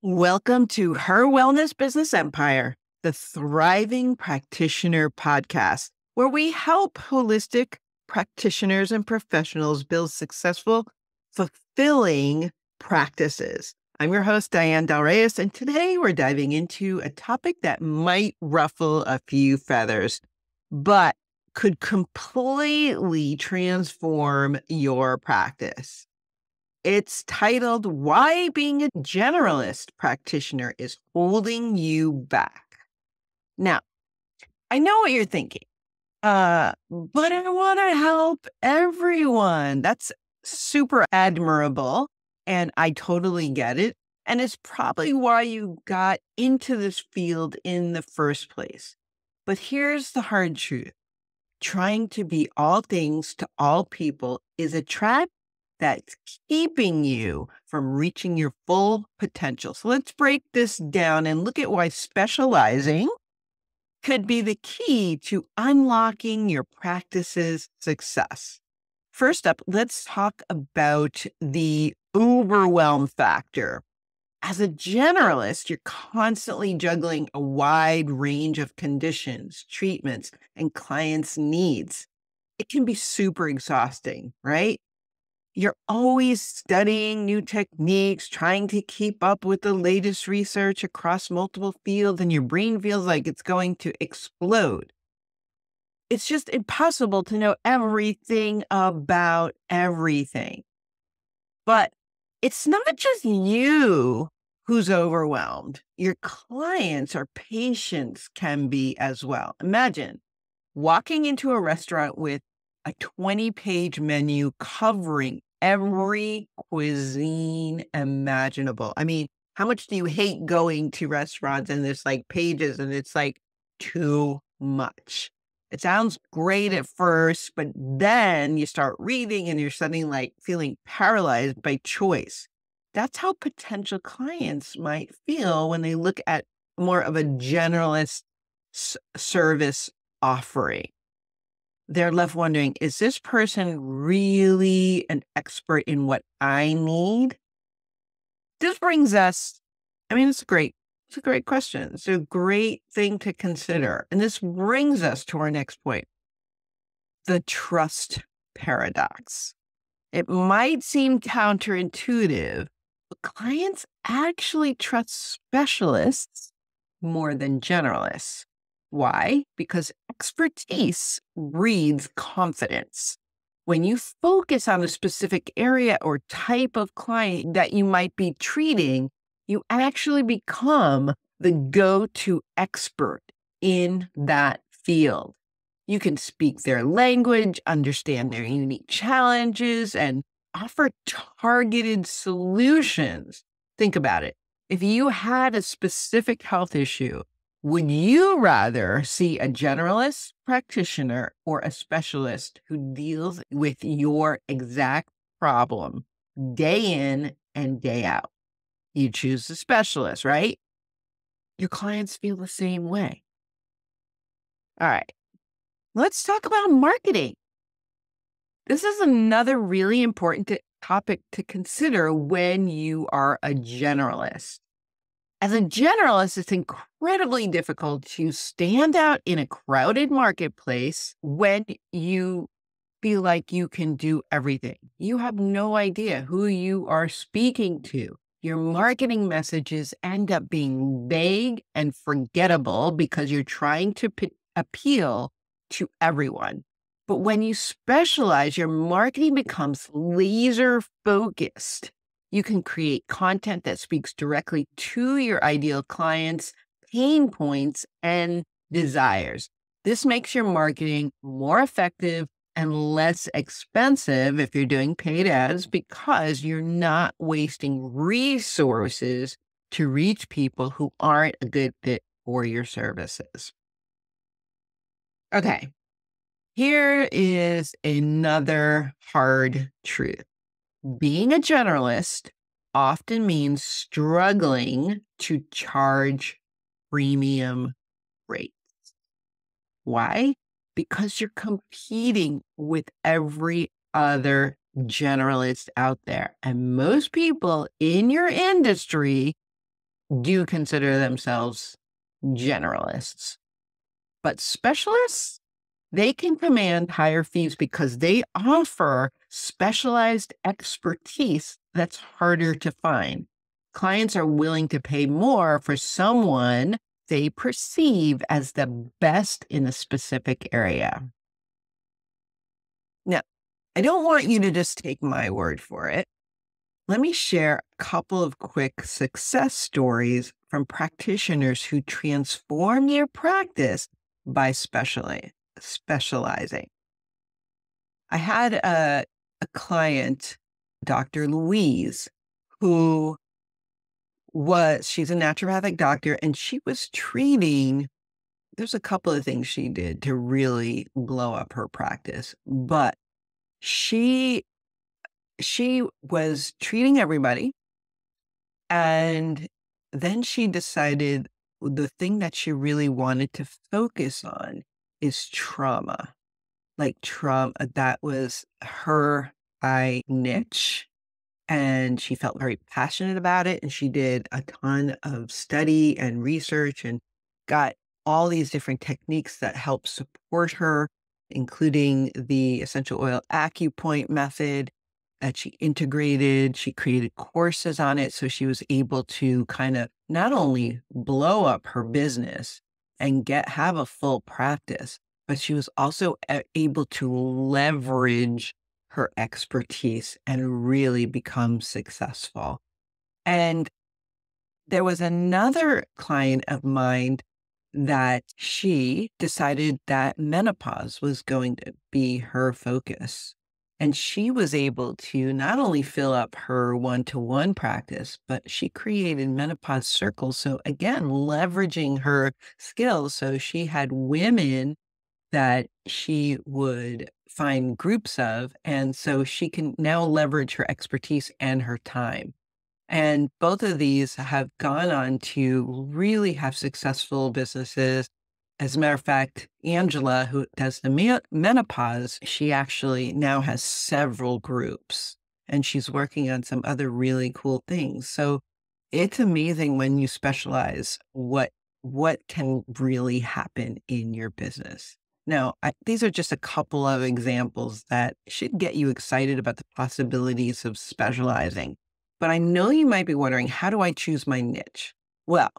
Welcome to Her Wellness Business Empire, the Thriving Practitioner podcast, where we help holistic practitioners and professionals build successful, fulfilling practices. I'm your host, Diane Del Reyes, and today we're diving into a topic that might ruffle a few feathers, but could completely transform your practice. It's titled, Why Being a Generalist Practitioner is Holding You Back. Now, I know what you're thinking, but I want to help everyone. That's super admirable, and I totally get it. And it's probably why you got into this field in the first place. But here's the hard truth. Trying to be all things to all people is a trap that's keeping you from reaching your full potential. So let's break this down and look at why specializing could be the key to unlocking your practice's success. First up, let's talk about the overwhelm factor. As a generalist, you're constantly juggling a wide range of conditions, treatments, and clients' needs. It can be super exhausting, right? You're always studying new techniques, trying to keep up with the latest research across multiple fields, and your brain feels like it's going to explode. It's just impossible to know everything about everything. But it's not just you who's overwhelmed. Your clients or patients can be as well. Imagine walking into a restaurant with a 20-page menu covering every cuisine imaginable. I mean, how much do you hate going to restaurants and there's like pages and it's like too much? It sounds great at first, but then you start reading and you're suddenly like feeling paralyzed by choice. That's how potential clients might feel when they look at more of a generalist service offering. They're left wondering, is this person really an expert in what I need? This brings us, it's a great question. It's a great thing to consider. And this brings us to our next point, the trust paradox. It might seem counterintuitive, but clients actually trust specialists more than generalists. Why? Because expertise breeds confidence. When you focus on a specific area or type of client that you might be treating, you actually become the go-to expert in that field. You can speak their language, understand their unique challenges, and offer targeted solutions. Think about it. If you had a specific health issue, would you rather see a generalist practitioner or a specialist who deals with your exact problem day in and day out? You choose the specialist, right? Your clients feel the same way. All right, let's talk about marketing. This is another really important topic to consider when you are a generalist. As a generalist, it's incredibly difficult to stand out in a crowded marketplace when you feel like you can do everything. You have no idea who you are speaking to. Your marketing messages end up being vague and forgettable because you're trying to appeal to everyone. But when you specialize, your marketing becomes laser focused. You can create content that speaks directly to your ideal clients' pain points and desires. This makes your marketing more effective and less expensive if you're doing paid ads because you're not wasting resources to reach people who aren't a good fit for your services. Okay, here is another hard truth. Being a generalist often means struggling to charge premium rates. Why? Because you're competing with every other generalist out there. And most people in your industry do consider themselves generalists. But specialists, they can command higher fees because they offer specialized expertise that's harder to find. Clients are willing to pay more for someone they perceive as the best in a specific area. Now, I don't want you to just take my word for it. Let me share a couple of quick success stories from practitioners who transform their practice by specializing. I had a client, Dr. Louise, who she's a naturopathic doctor, and she was treating, there's a couple of things she did to really blow up her practice, but she was treating everybody. And then she decided the thing that she really wanted to focus on is trauma. Like trauma, that was her niche. And she felt very passionate about it. And she did a ton of study and research and got all these different techniques that help support her, including the essential oil acupoint method that she integrated. She created courses on it. So she was able to kind of not only blow up her business and have a full practice, but she was also able to leverage her expertise and really become successful. And there was another client of mine that she decided that menopause was going to be her focus. And she was able to not only fill up her one-to-one practice, but she created menopause circles. So again, leveraging her skills. So she had women that she would find groups of. And so she can now leverage her expertise and her time. And both of these have gone on to really have successful businesses. As a matter of fact, Angela, who does the menopause, she actually now has several groups and she's working on some other really cool things. So it's amazing when you specialize what can really happen in your business. Now, these are just a couple of examples that should get you excited about the possibilities of specializing. But I know you might be wondering, how do I choose my niche? Well,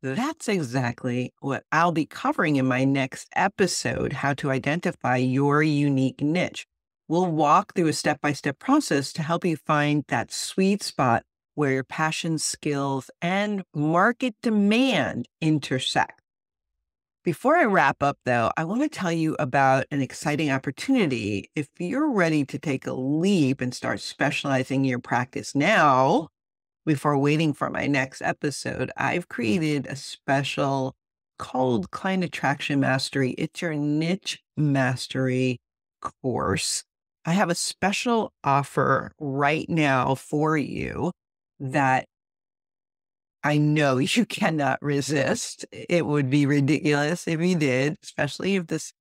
that's exactly what I'll be covering in my next episode, how to identify your unique niche. We'll walk through a step-by-step process to help you find that sweet spot where your passion, skills, and market demand intersect. Before I wrap up, though, I want to tell you about an exciting opportunity. If you're ready to take a leap and start specializing your practice now, before waiting for my next episode, I've created a special called Client Attraction Mastery. It's your niche mastery course. I have a special offer right now for you that I know you cannot resist. It would be ridiculous if you did, especially if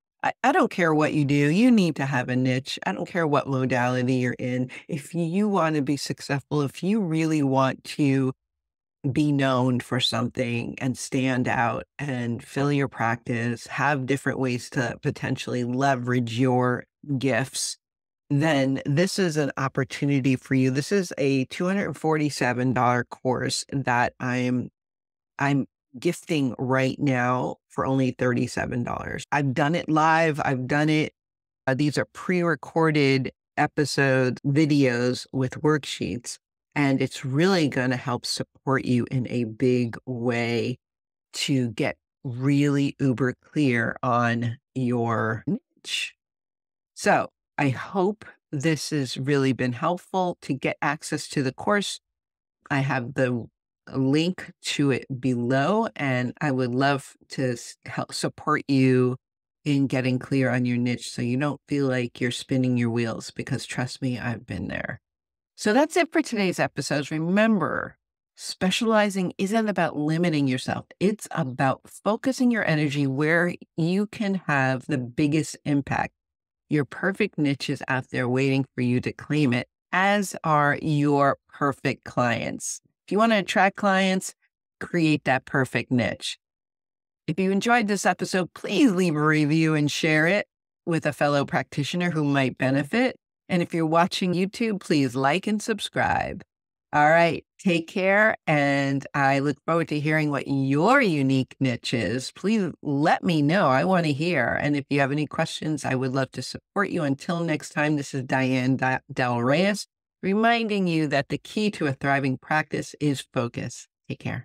I don't care what you do. You need to have a niche. I don't care what modality you're in. If you want to be successful, if you really want to be known for something and stand out and fill your practice, have different ways to potentially leverage your gifts, then this is an opportunity for you. This is a $247 course that I'm gifting right now for only $37. I've done it live. I've done it. These are pre-recorded episodes, videos with worksheets, and it's really going to help support you in a big way to get really uber clear on your niche. So I hope this has really been helpful. To get access to the course, I have the link to it below, and I would love to help support you in getting clear on your niche so you don't feel like you're spinning your wheels, because trust me, I've been there. So that's it for today's episode. Remember, specializing isn't about limiting yourself. It's about focusing your energy where you can have the biggest impact. Your perfect niche is out there waiting for you to claim it, as are your perfect clients. If you want to attract clients, create that perfect niche. If you enjoyed this episode, please leave a review and share it with a fellow practitioner who might benefit. And if you're watching YouTube, please like and subscribe. All right, take care. And I look forward to hearing what your unique niche is. Please let me know. I want to hear. And if you have any questions, I would love to support you. Until next time, this is Diane Del Reyes, reminding you that the key to a thriving practice is focus. Take care.